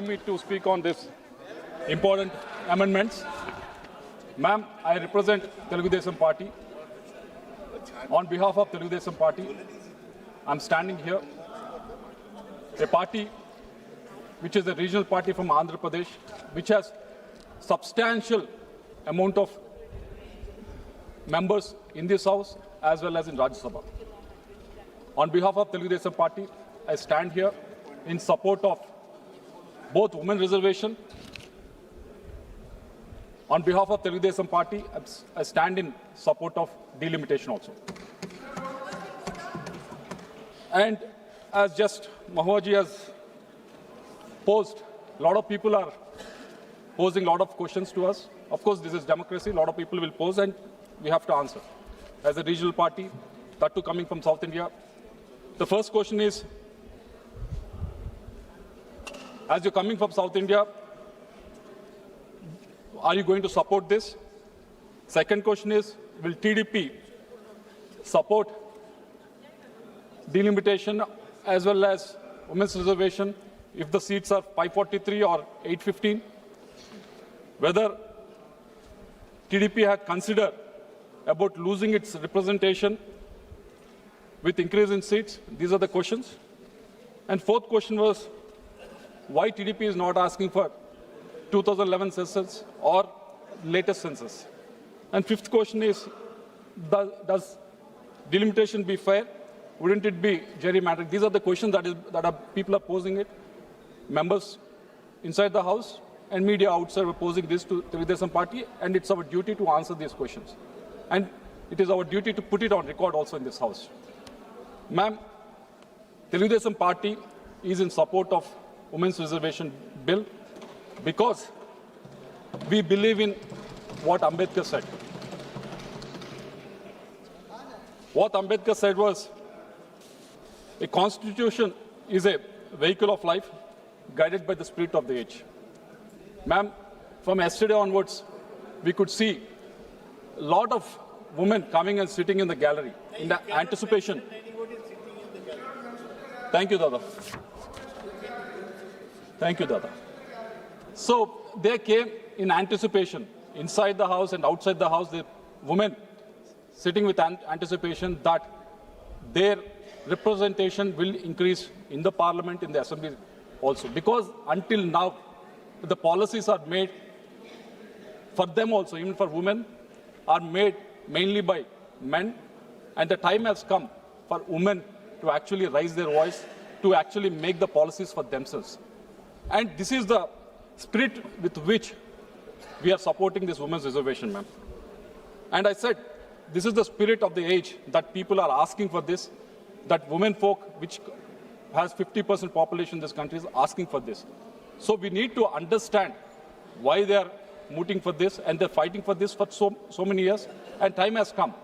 Me to speak on this important amendments. Ma'am, I represent Telugu Desam Party. On behalf of Telugu Desam Party, I'm standing here. A party which is a regional party from Andhra Pradesh, which has substantial amount of members in this house as well as in Rajya Sabha. On behalf of Telugu Desam Party, I stand here in support of both women reservation. On behalf of Telugu Desam Party, I stand in support of delimitation also. And as just Mahoji has posed, a lot of people are posing a lot of questions to us. Of course, this is democracy. A lot of people will pose and we have to answer. As a regional party, that too coming from South India, the first question is, as you're coming from South India, are you going to support this? Second question is, will TDP support delimitation as well as women's reservation if the seats are 543 or 815? Whether TDP had considered about losing its representation with increase in seats? These are the questions. And fourth question was, why TDP is not asking for 2011 census or latest census? And fifth question is, does delimitation be fair? Wouldn't it be gerrymandering? These are the questions that people are posing it. Members inside the house and media outside are posing this to the Telugu Desam Party, and it's our duty to answer these questions. And it is our duty to put it on record also in this house. Ma'am, Telugu Desam Party is in support of Women's Reservation Bill because we believe in what Ambedkar said. What Ambedkar said was, a constitution is a vehicle of life guided by the spirit of the age. Ma'am, from yesterday onwards, we could see a lot of women coming and sitting in the gallery in the anticipation. Thank you, Dada. Thank you, Dada. So they came in anticipation, inside the house and outside the house, the women sitting with anticipation that their representation will increase in the parliament, in the assembly also. Because until now, the policies are made for them also, even for women, are made mainly by men. And the time has come for women to actually raise their voice, to actually make the policies for themselves. And this is the spirit with which we are supporting this women's reservation, ma'am. And I said, this is the spirit of the age that people are asking for this, that women folk, which has 50% population in this country, is asking for this. So we need to understand why they are mooting for this, and they're fighting for this for so many years. And time has come,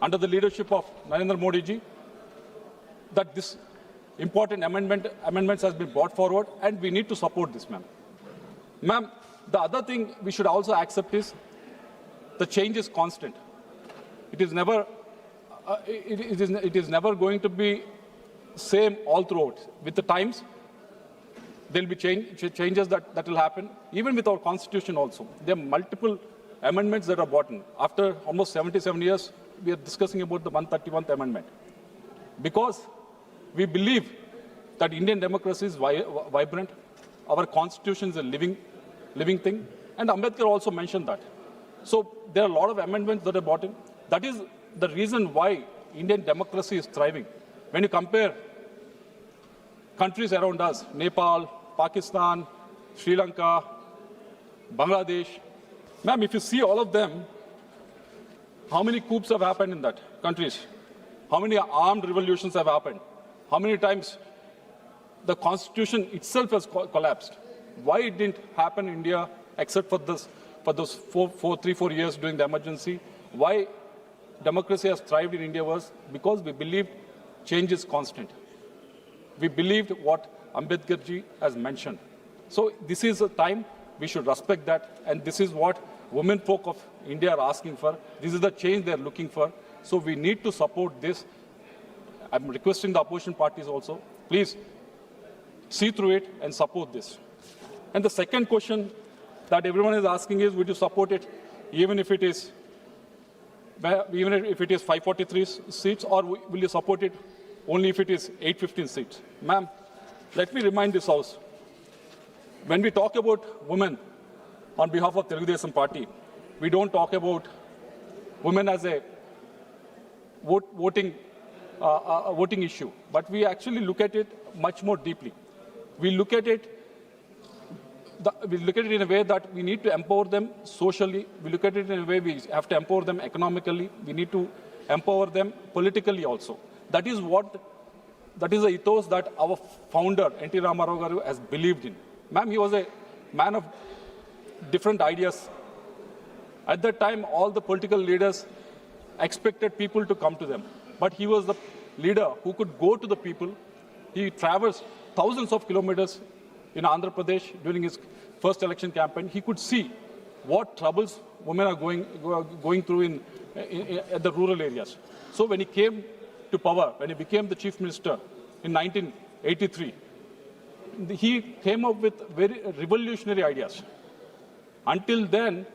under the leadership of Narendra Modi ji, that this important amendments has been brought forward, and we need to support this, ma'am. Ma'am, the other thing we should also accept is the change is constant. It is never, it is never going to be same all throughout. With the times, there will be changes that will happen. Even with our constitution also, there are multiple amendments that are brought in. After almost 77 years, we are discussing about the 131st amendment. Because we believe that Indian democracy is vibrant. Our constitution is a living thing. And Ambedkar also mentioned that. So there are a lot of amendments that are brought in. That is the reason why Indian democracy is thriving. When you compare countries around us, Nepal, Pakistan, Sri Lanka, Bangladesh, ma'am, if you see all of them, how many coups have happened in that countries? How many armed revolutions have happened? How many times the constitution itself has collapsed? Why it didn't happen in India except for those 3-4 years during the emergency? Why democracy has thrived in India was because we believed change is constant. We believed what Ambedkar ji has mentioned. So this is a time we should respect that, and this is what women folk of India are asking for. This is the change they are looking for. So we need to support this. I'm requesting the opposition parties also, please see through it and support this. And the second question that everyone is asking is, would you support it even if it is 543 seats, or will you support it only if it is 815 seats? Ma'am, let me remind this House, when we talk about women on behalf of Telugu Desam Party, we don't talk about women as a voting issue, but we actually look at it much more deeply. We look at it in a way that we need to empower them socially. We look at it in a way we have to empower them economically. We need to empower them politically also. That is the ethos that our founder, N.T. Ramarao Garu, has believed in. Ma'am, he was a man of different ideas. At that time, all the political leaders expected people to come to them. But he was the leader who could go to the people. He traversed thousands of kilometers in Andhra Pradesh during his first election campaign. He could see what troubles women are going through at the rural areas. So when he came to power, when he became the chief minister in 1983, he came up with very revolutionary ideas. Until then,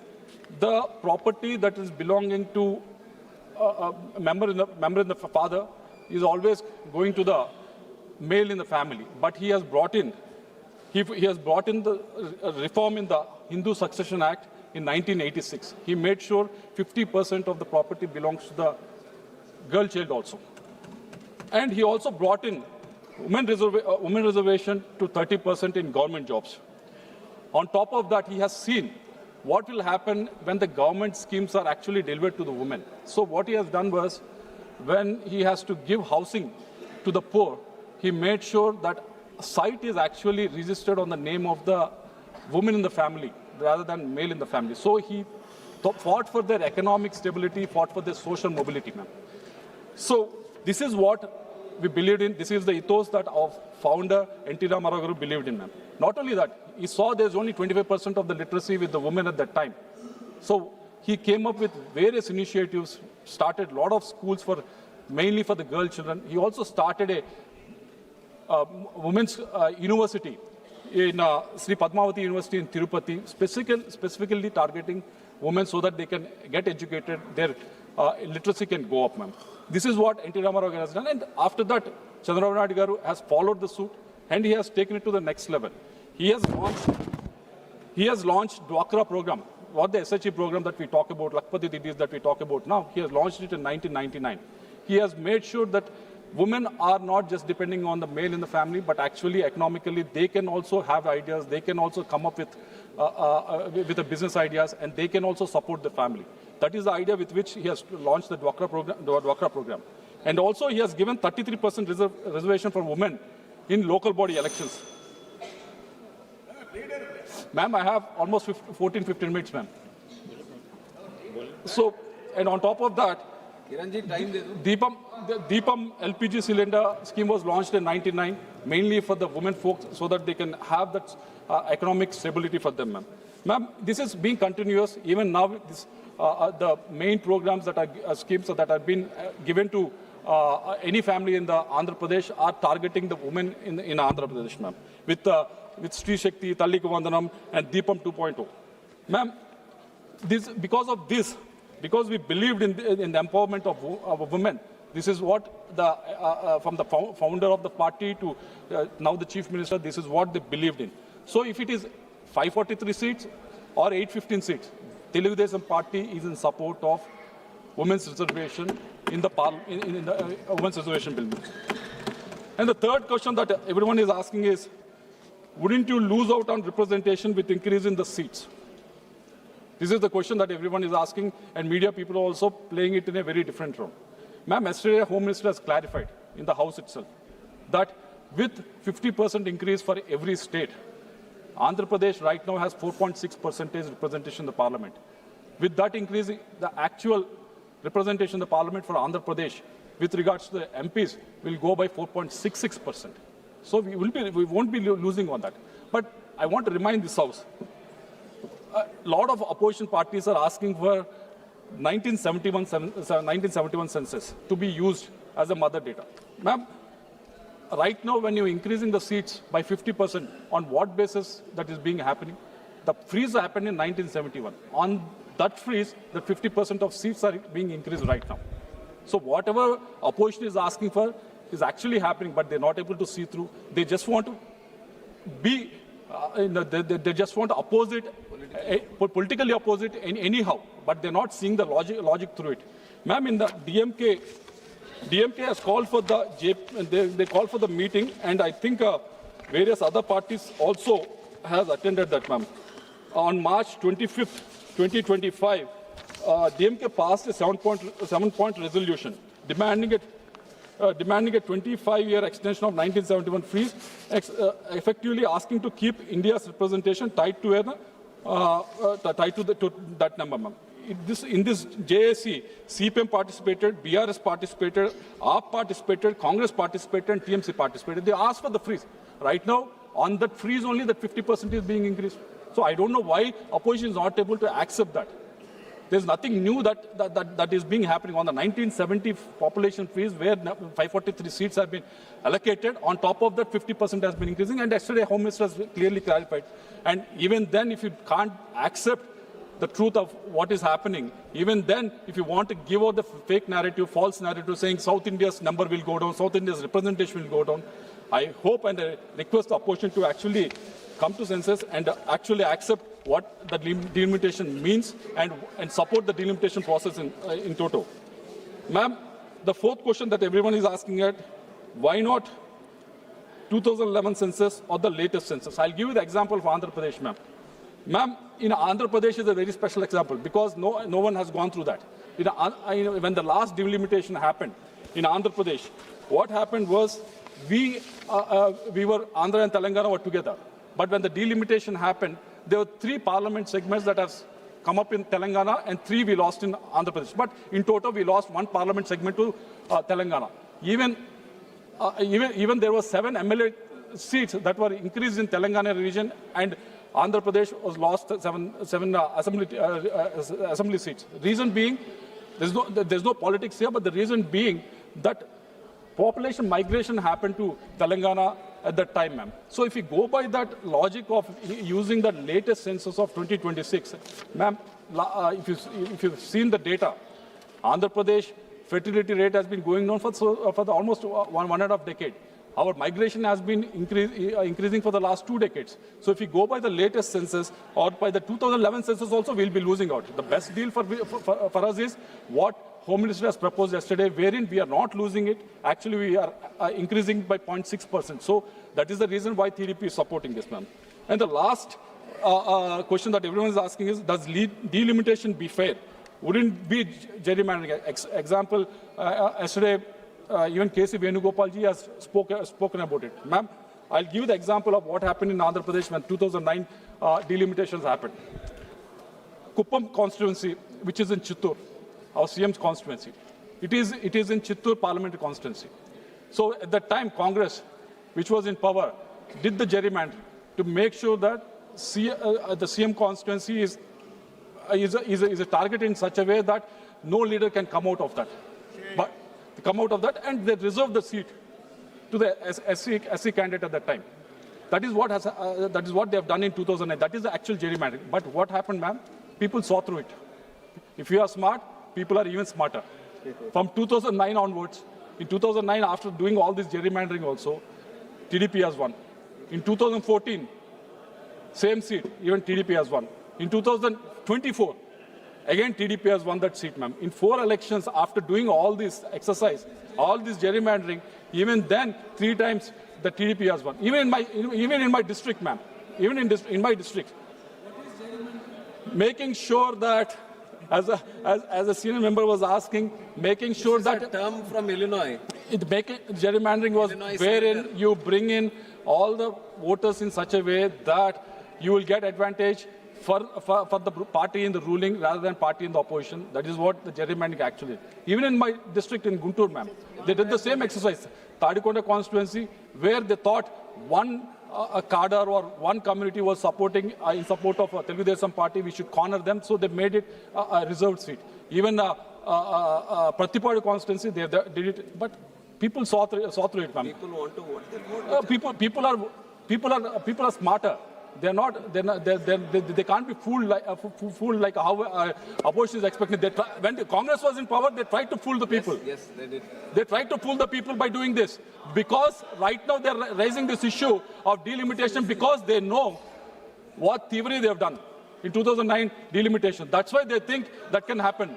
the property that is belonging to a member in the father is always going to the male in the family. But he has brought in the reform in the Hindu Succession Act in 1986. He made sure 50% of the property belongs to the girl child also. And he also brought in women reservation to 30% in government jobs. On top of that, he has seen what will happen when the government schemes are actually delivered to the women. So what he has done was, when he has to give housing to the poor, he made sure that site is actually registered on the name of the woman in the family rather than male in the family. So he fought for their economic stability, fought for their social mobility, ma'am. So this is what we believed in. This is the ethos that our founder, N.T. Ramarao Garu, believed in, ma'am. Not only that, he saw there's only 25% of the literacy with the women at that time. So he came up with various initiatives, started a lot of schools mainly for the girl children. He also started a women's university in Sri Padmavati University in Tirupati, specifically targeting women so that they can get educated, their literacy can go up, ma'am. This is what N.T. Ramarao Garu has done. And after that, Chandrababu Garu has followed the suit and he has taken it to the next level. He has launched Dwakra program, what the SHE program that we talk about, Lakpati Didis that we talk about now. He has launched it in 1999. He has made sure that women are not just depending on the male in the family, but actually economically they can also have ideas, they can also come up with the business ideas, and they can also support the family. That is the idea with which he has launched the Dwakra program. And also he has given 33% reservation for women in local body elections. Ma'am, I have almost 14-15 minutes, ma'am. So, and on top of that, Deepam LPG cylinder scheme was launched in 1999, mainly for the women folks, so that they can have that economic stability for them, ma'am. Ma'am, this is being continuous. Even now, the main programs that are schemes that have been given to any family in the Andhra Pradesh are targeting the women in Andhra Pradesh, ma'am, with Sri Shakti, Talliku Vandanam, and Deepam 2.0. Ma'am, because we believed in the empowerment of women, this is what from the founder of the party to now the chief minister, this is what they believed in. So if it is 543 seats or 815 seats, Telugu Desam Party is in support of women's reservation in the women's reservation bill. And the third question that everyone is asking is, wouldn't you lose out on representation with increase in the seats? This is the question that everyone is asking, and media people are also playing it in a very different role. Ma'am, yesterday Home Minister has clarified in the House itself that with 50% increase for every state, Andhra Pradesh right now has 4.6% representation in the parliament. With that increase, the actual representation in the parliament for Andhra Pradesh with regards to the MPs will go by 4.66%. So we won't be losing on that. But I want to remind this House, a lot of opposition parties are asking for 1971 census to be used as a mother data. Ma'am, right now, when you're increasing the seats by 50%, on what basis that is being happening? The freeze happened in 1971. On that freeze, the 50% of seats are being increased right now. So whatever opposition is asking for is actually happening, but they're not able to see through. They just want to be, they just want to oppose it, politically oppose it anyhow, but they're not seeing the logic through it. Ma'am, in the DMK has called for the, they called for the meeting, and I think various other parties also has attended that, ma'am. On March 25th, 2025, DMK passed a seven-point resolution demanding a 25-year extension of 1971 freeze, effectively asking to keep India's representation tied to that number, ma'am. In this JAC, CPM participated, BRS participated, AAP participated, Congress participated, and TMC participated. They asked for the freeze. Right now, on that freeze only, that 50% is being increased. So I don't know why opposition is not able to accept that. There's nothing new that is being happening on the 1970 population freeze, where 543 seats have been allocated. On top of that, 50% has been increasing, and yesterday Home Minister has clearly clarified. And even then, if you can't accept the truth of what is happening, even then, if you want to give out the fake narrative, false narrative, saying South India's number will go down, South India's representation will go down, I hope and I request the opposition to actually come to senses and actually accept what the delimitation means and support the delimitation process in total. Ma'am, the fourth question that everyone is asking at, why not 2011 census or the latest census? I'll give you the example of Andhra Pradesh, ma'am. Ma'am, in Andhra Pradesh is a very special example because no one has gone through that. When the last delimitation happened in Andhra Pradesh, what happened was we were, Andhra and Telangana were together. But when the delimitation happened, there were 3 parliament segments that have come up in Telangana and 3 we lost in Andhra Pradesh. But in total, we lost 1 parliament segment to Telangana. Even there were 7 MLA seats that were increased in Telangana region, and Andhra Pradesh was lost 7 assembly seats. Reason being, there's no politics here, but the reason being that population migration happened to Telangana at that time, ma'am. So if you go by that logic of using the latest census of 2026, ma'am, if you've seen the data, Andhra Pradesh fertility rate has been going down for almost one and a half decade. Our migration has been increasing for the last 2 decades. So if you go by the latest census or by the 2011 census also, we'll be losing out. The best deal for us is what Home Minister has proposed yesterday, wherein we are not losing it. Actually, we are increasing by 0.6%. So that is the reason why TDP is supporting this, ma'am. And the last question that everyone is asking is, does delimitation be fair? Wouldn't be gerrymandering? Example, yesterday, even K.C. Venugopalji has spoken about it. Ma'am, I'll give you the example of what happened in Andhra Pradesh when 2009 delimitations happened. Kuppam constituency, which is in Chittoor, our CM's constituency. It is in Chittoor parliamentary constituency. So at that time, Congress, which was in power, did the gerrymandering to make sure that the CM constituency is a target in such a way that no leader can come out of that. But and they reserved the seat to the SC candidate at that time. That is what they have done in 2009. That is the actual gerrymandering. But what happened, ma'am? People saw through it. If you are smart, people are even smarter. From 2009 onwards, in 2009, after doing all this gerrymandering also, TDP has won. In 2014, same seat, even TDP has won. In 2024, again TDP has won that seat, ma'am. In 4 elections, after doing all this exercise, all this gerrymandering, even then 3 times the TDP has won. Even in my district, ma'am. Even in my district. Making sure that, as a senior member was asking, making sure that a term from Illinois. Gerrymandering was Illinois wherein you bring in all the voters in such a way that you will get advantage for the party in the ruling rather than party in the opposition. That is what the gerrymandering actually is. Even in my district in Guntur, ma'am, they did the same exercise. Tadikonda constituency, where they thought one cadre or one community was supporting in support of Telugu Desam party, we should corner them, so they made it a reserved seat. Even Pratipadu constituency, they did it. But People saw through it, ma'am. People want to vote. They vote. People are smarter. They can't be fooled like how opposition is expecting. When the Congress was in power, they tried to fool the people. Yes, they did. They tried to fool the people by doing this. Because right now they're raising this issue of delimitation because they know what thievery they have done in 2009 delimitation. That's why they think that can happen.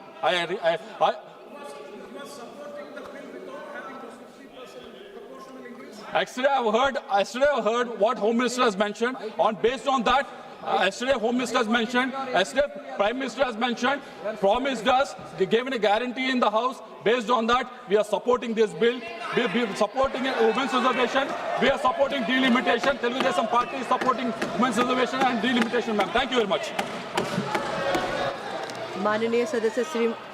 Yesterday I've heard what Home Minister has mentioned. Based on that, yesterday Home Minister has mentioned, yesterday Prime Minister has mentioned, promised us, they gave a guarantee in the House. Based on that, we are supporting this bill. We are supporting women's reservation. We are supporting delimitation. Telugu Desam Party is supporting women's reservation and delimitation, ma'am. Thank you very much. माननीय सदस्य श्री